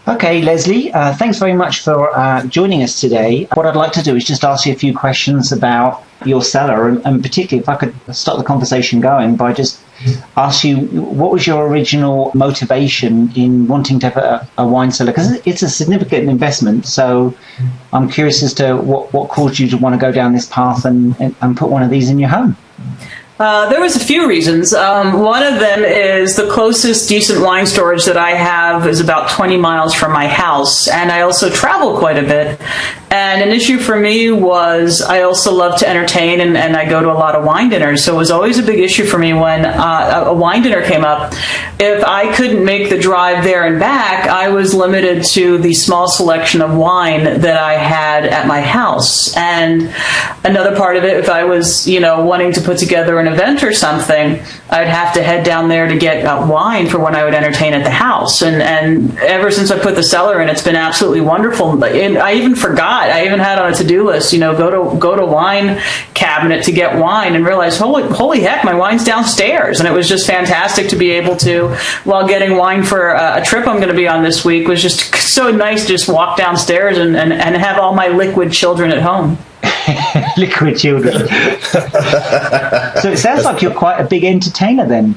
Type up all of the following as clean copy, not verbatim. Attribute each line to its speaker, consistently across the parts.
Speaker 1: Okay, Leslie, thanks very much for joining us today. What I'd like to do is just ask you a few questions about your cellar, and particularly if I could start the conversation going by just ask you, what was your original motivation in wanting to have a wine cellar? Because it's a significant investment, so I'm curious as to what caused you to want to go down this path and put one of these in your home.
Speaker 2: There was a few reasons. One of them is the closest decent wine storage that I have is about 20 miles from my house, and I also travel quite a bit. And an issue for me was I also love to entertain, and I go to a lot of wine dinners. So it was always a big issue for me when a wine dinner came up. If I couldn't make the drive there and back, I was limited to the small selection of wine that I had at my house. And another part of it, if I was, wanting to put together an event or something, I'd have to head down there to get wine for when I would entertain at the house. And ever since I put the cellar in, it's been absolutely wonderful. And I even forgot. I even had on a to-do list, go to wine cabinet to get wine, and realized, holy heck, my wine's downstairs. And it was just fantastic to be able to, while getting wine for a trip I'm going to be on this week, was just so nice to just walk downstairs and have all my liquid children at home.
Speaker 1: Liquid children. So it sounds like you're quite a big entertainer then.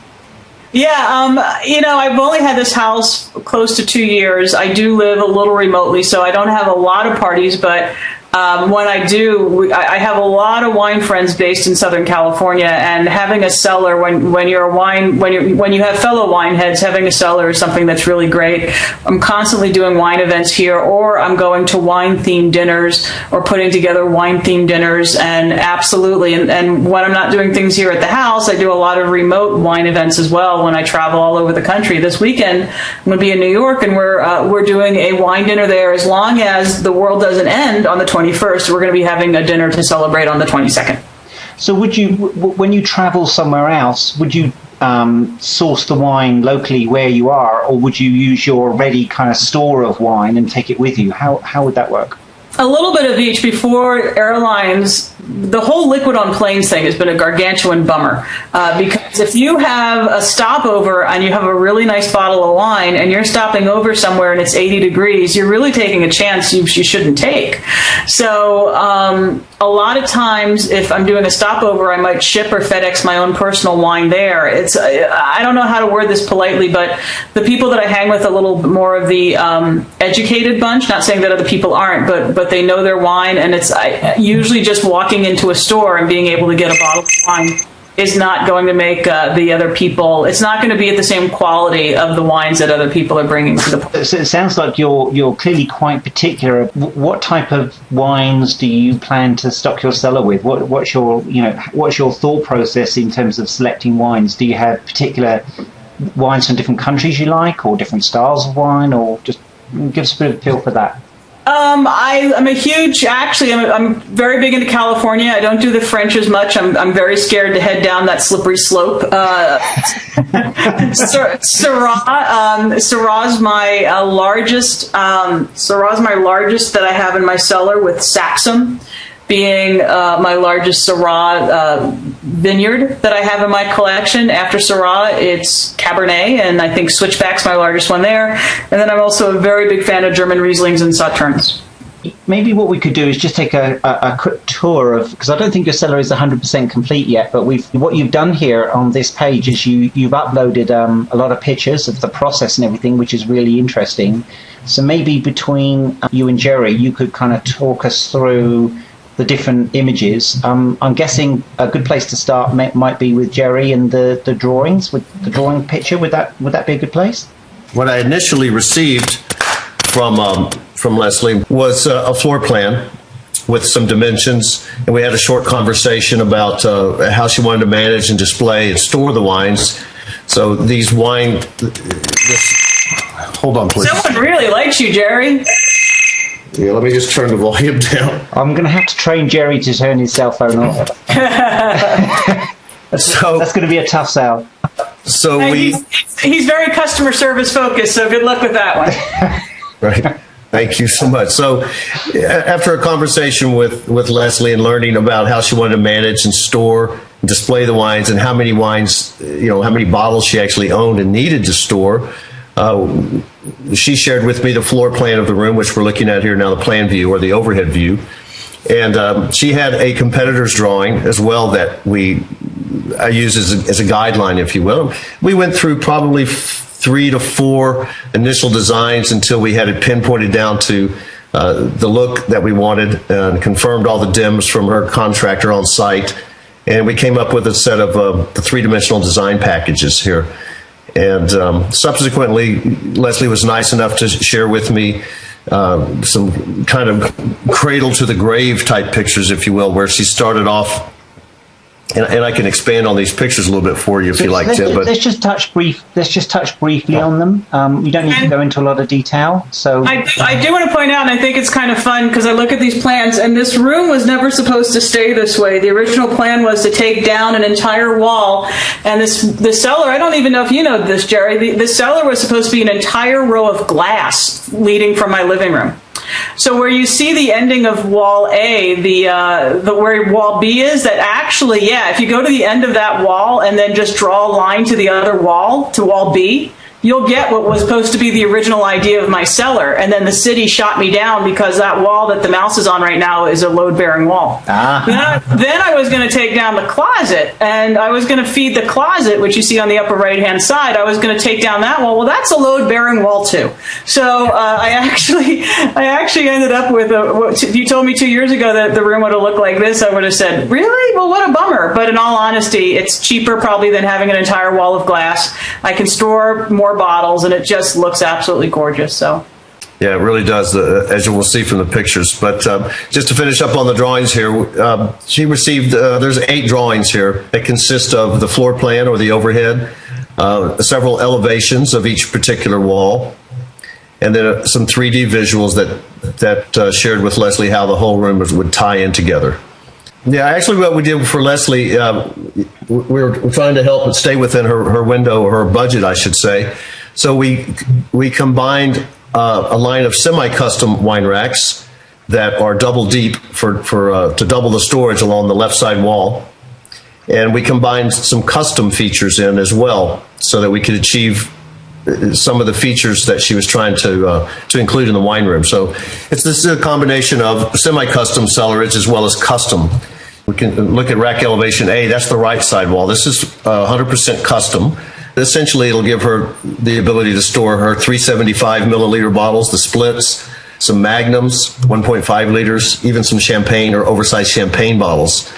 Speaker 2: Yeah, I've only had this house close to 2 years. I do live a little remotely, so I don't have a lot of parties, but when I do, I have a lot of wine friends based in Southern California, and having a cellar when you have fellow wine heads, having a cellar is something that's really great. I'm constantly doing wine events here, or I'm going to wine themed dinners or putting together wine themed dinners, and absolutely. And when I'm not doing things here at the house, I do a lot of remote wine events as well when I travel all over the country. This weekend I'm going to be in New York, and we're doing a wine dinner there. As long as the world doesn't end on the 21st, we're going to be having a dinner to celebrate on the 22nd.
Speaker 1: So when you travel somewhere else, would you source the wine locally where you are, or would you use your ready kind of store of wine and take it with you? How would that work?
Speaker 2: A little bit of each. Before airlines, the whole liquid on planes thing has been a gargantuan bummer, because if you have a stopover and you have a really nice bottle of wine and you're stopping over somewhere and it's 80 degrees, you're really taking a chance you shouldn't take. So a lot of times, if I'm doing a stopover, I might ship or FedEx my own personal wine there. I don't know how to word this politely, but the people that I hang with, a little bit more of the educated bunch, not saying that other people aren't, but they know their wine, and it's usually just walking into a store and being able to get a bottle of wine is not going to make the other people, it's not going to be at the same quality of the wines that other people are bringing to the.
Speaker 1: So it sounds like you're clearly quite particular. What type of wines do you plan to stock your cellar with? What's your thought process in terms of selecting wines? Do you have particular wines from different countries you like, or different styles of wine, or just give us a bit of a feel for that? I'm very big into California. I don't do the French as much. I'm very scared to head down that slippery slope. Syrah's my largest. Syrah's my largest that I have in my cellar, with Saxum being my largest Syrah vineyard that I have in my collection. After Syrah, it's Cabernet, and I think Switchback's my largest one there. And then I'm also a very big fan of German Rieslings and Sauternes. Maybe what we could do is just take a quick tour of, because I don't think your cellar is 100% complete yet, but what you've done here on this page is you've uploaded a lot of pictures of the process and everything, which is really interesting. So maybe between you and Jerry, you could kind of talk us through the different images. I'm guessing a good place to start might be with Jerry and the drawings, with the drawing picture. Would that be a good place?
Speaker 3: What I initially received from Leslie was a floor plan with some dimensions, and we had a short conversation about how she wanted to manage and display and store the wines. So these wine. Hold on, please.
Speaker 2: Someone really likes you, Jerry.
Speaker 3: Yeah, let me just turn the volume down.
Speaker 1: I'm going to have to train Jerry to turn his cell phone off. That's going to be a tough sell.
Speaker 3: So
Speaker 2: he's very customer service focused, so good luck with that one.
Speaker 3: Right. Thank you so much. So after a conversation with Leslie and learning about how she wanted to manage and store and display the wines, and how many wines, how many bottles she actually owned and needed to store, she shared with me the floor plan of the room, which we're looking at here now, the plan view or the overhead view. And she had a competitor's drawing as well that I use as a guideline, if you will. We went through probably 3 to 4 initial designs until we had it pinpointed down to the look that we wanted and confirmed all the dims from her contractor on site. And we came up with a set of the 3-dimensional design packages here. And subsequently, Leslie was nice enough to share with me some kind of cradle to the grave type pictures, if you will, where she started off. And I can expand on these pictures a little bit for you if you like, Tim. But
Speaker 4: let's just touch briefly on them. You don't need to go into a lot of detail. So
Speaker 2: I do want to point out, and I think it's kind of fun because I look at these plans, and this room was never supposed to stay this way. The original plan was to take down an entire wall, and the cellar. I don't even know if you know this, Jerry. The cellar was supposed to be an entire row of glass leading from my living room. So where you see the ending of wall A, the where wall B is, that actually, if you go to the end of that wall and then just draw a line to the other wall, to wall B, you'll get what was supposed to be the original idea of my cellar. And then the city shot me down because that wall that the mouse is on right now is a load-bearing wall. Then I was going to take down the closet, and I was going to feed the closet, which you see on the upper right-hand side. I was going to take down that wall. Well, that's a load-bearing wall, too. So I actually ended up with if you told me 2 years ago that the room would have looked like this, I would have said, really? Well, what a bummer. But in all honesty, it's cheaper probably than having an entire wall of glass. I can store more bottles, and it just looks absolutely gorgeous. So
Speaker 3: yeah, it really does, as you will see from the pictures. But just to finish up on the drawings here, she received, there's 8 drawings here that consist of the floor plan or the overhead, several elevations of each particular wall, and then some 3D visuals that shared with Leslie how the whole room would tie in together. Yeah, actually what we did for Leslie, we were trying to help it stay within her window, or her budget, I should say. So we combined a line of semi-custom wine racks that are double deep to double the storage along the left side wall. And we combined some custom features in as well so that we could achieve some of the features that she was trying to include in the wine room. So this is a combination of semi-custom cellarage as well as custom. We can look at rack elevation A. That's the right side wall. This is 100% custom. Essentially, it'll give her the ability to store her 375 milliliter bottles, the splits, some magnums, 1.5 liters, even some champagne or oversized champagne bottles.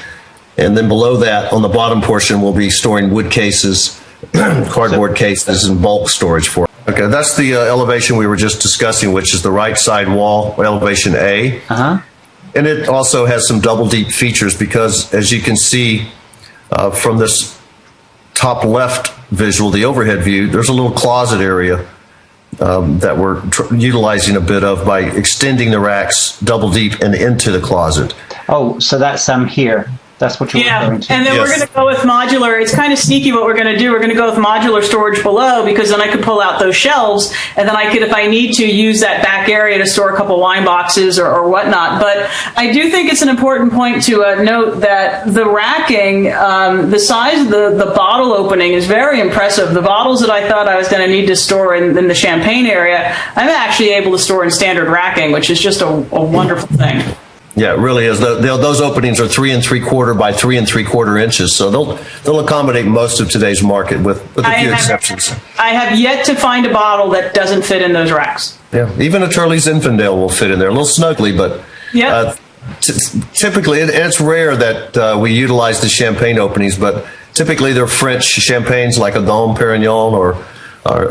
Speaker 3: And then below that, on the bottom portion, we'll be storing wood cases, cardboard cases, and bulk storage for it. Okay, that's the elevation we were just discussing, which is the right side wall, elevation A. And it also has some double deep features because, as you can see from this top left visual, the overhead view, there's a little closet area that we're utilizing a bit of by extending the racks double deep and into the closet.
Speaker 4: Oh, so that's here. That's what you're referring to.
Speaker 2: And then we're going to go with modular. It's kind of sneaky what we're going to do. We're going to go with modular storage below, because then I could pull out those shelves, and then I could, if I need to, use that back area to store a couple wine boxes or whatnot. But I do think it's an important point to note that the racking, the size of the bottle opening is very impressive. The bottles that I thought I was going to need to store in the champagne area, I'm actually able to store in standard racking, which is just a wonderful thing.
Speaker 3: Yeah, it really is. Those openings are 3 3/4 by 3 3/4 inches, so they'll accommodate most of today's market with a few exceptions.
Speaker 2: I have yet to find a bottle that doesn't fit in those racks.
Speaker 3: Yeah, even a Turley Zinfandel will fit in there, a little snugly, but typically, and it's rare that we utilize the champagne openings, but typically they're French champagnes like a Dom Perignon or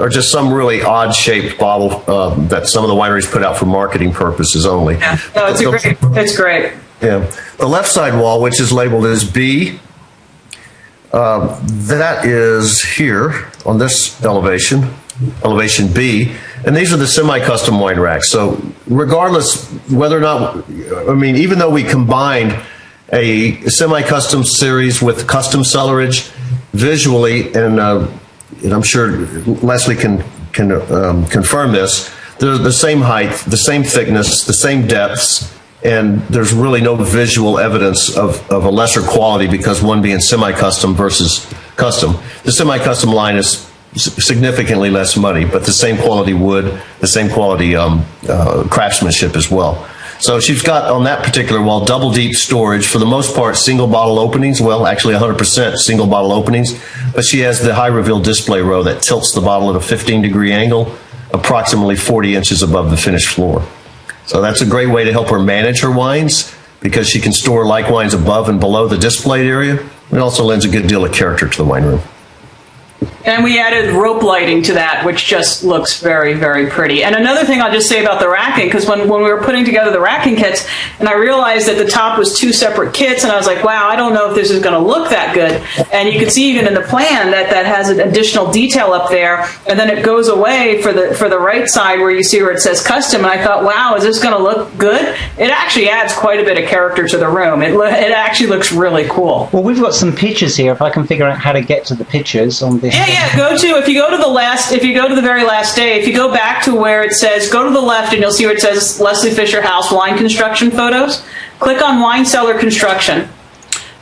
Speaker 3: just some really odd-shaped bottle that some of the wineries put out for marketing purposes only.
Speaker 2: Yeah. No, it's great.
Speaker 3: Yeah. The left side wall, which is labeled as B, that is here on this elevation B, and these are the semi-custom wine racks. So regardless whether or not, even though we combined a semi-custom series with custom cellarage visually, and I'm sure Leslie can confirm this, they're the same height, the same thickness, the same depths, and there's really no visual evidence of a lesser quality because one being semi-custom versus custom. The semi-custom line is significantly less money, but the same quality wood, the same quality craftsmanship as well. So she's got on that particular wall double deep storage, for the most part single bottle openings, well actually 100% single bottle openings, but she has the high reveal display row that tilts the bottle at a 15-degree angle, approximately 40 inches above the finished floor. So that's a great way to help her manage her wines, because she can store like wines above and below the displayed area. It also lends a good deal of character to the wine room.
Speaker 2: And we added rope lighting to that, which just looks very, very pretty. And another thing I'll just say about the racking, because when we were putting together the racking kits, and I realized that the top was 2 separate kits, and I was like, wow, I don't know if this is going to look that good. And you can see even in the plan that has an additional detail up there, and then it goes away for the right side where you see where it says custom. And I thought, wow, is this going to look good? It actually adds quite a bit of character to the room. It actually looks really cool.
Speaker 4: Well, we've got some pictures here. If I can figure out how to get to the pictures on this.
Speaker 2: Yeah. If you go to the very last day, if you go back to where it says, go to the left and you'll see where it says Leslie Fisher House Wine Construction Photos. Click on Wine Cellar Construction.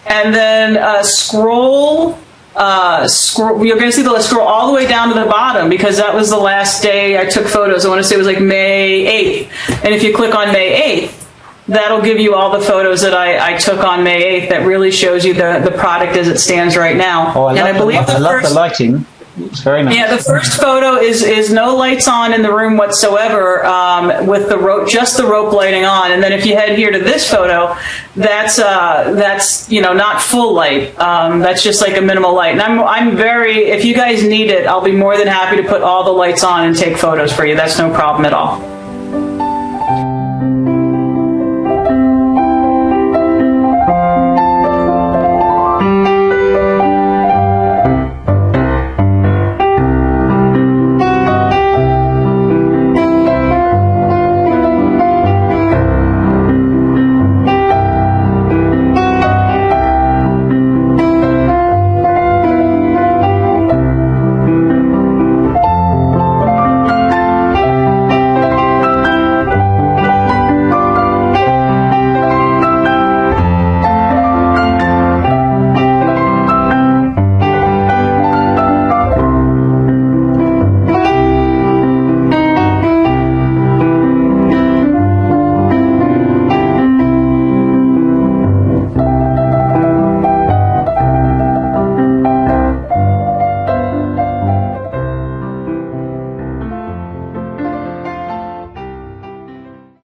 Speaker 2: And then scroll, you're going to see scroll all the way down to the bottom, because that was the last day I took photos. I want to say it was like May 8th. And if you click on May 8th, that'll give you all the photos that I took on May 8th. That really shows you the product as it stands right now.
Speaker 4: Oh, I love the lighting. It's very nice.
Speaker 2: Yeah, the first photo is no lights on in the room whatsoever, with just the rope lighting on. And then if you head here to this photo, that's not full light. That's just like a minimal light. And I'm if you guys need it, I'll be more than happy to put all the lights on and take photos for you. That's no problem at all.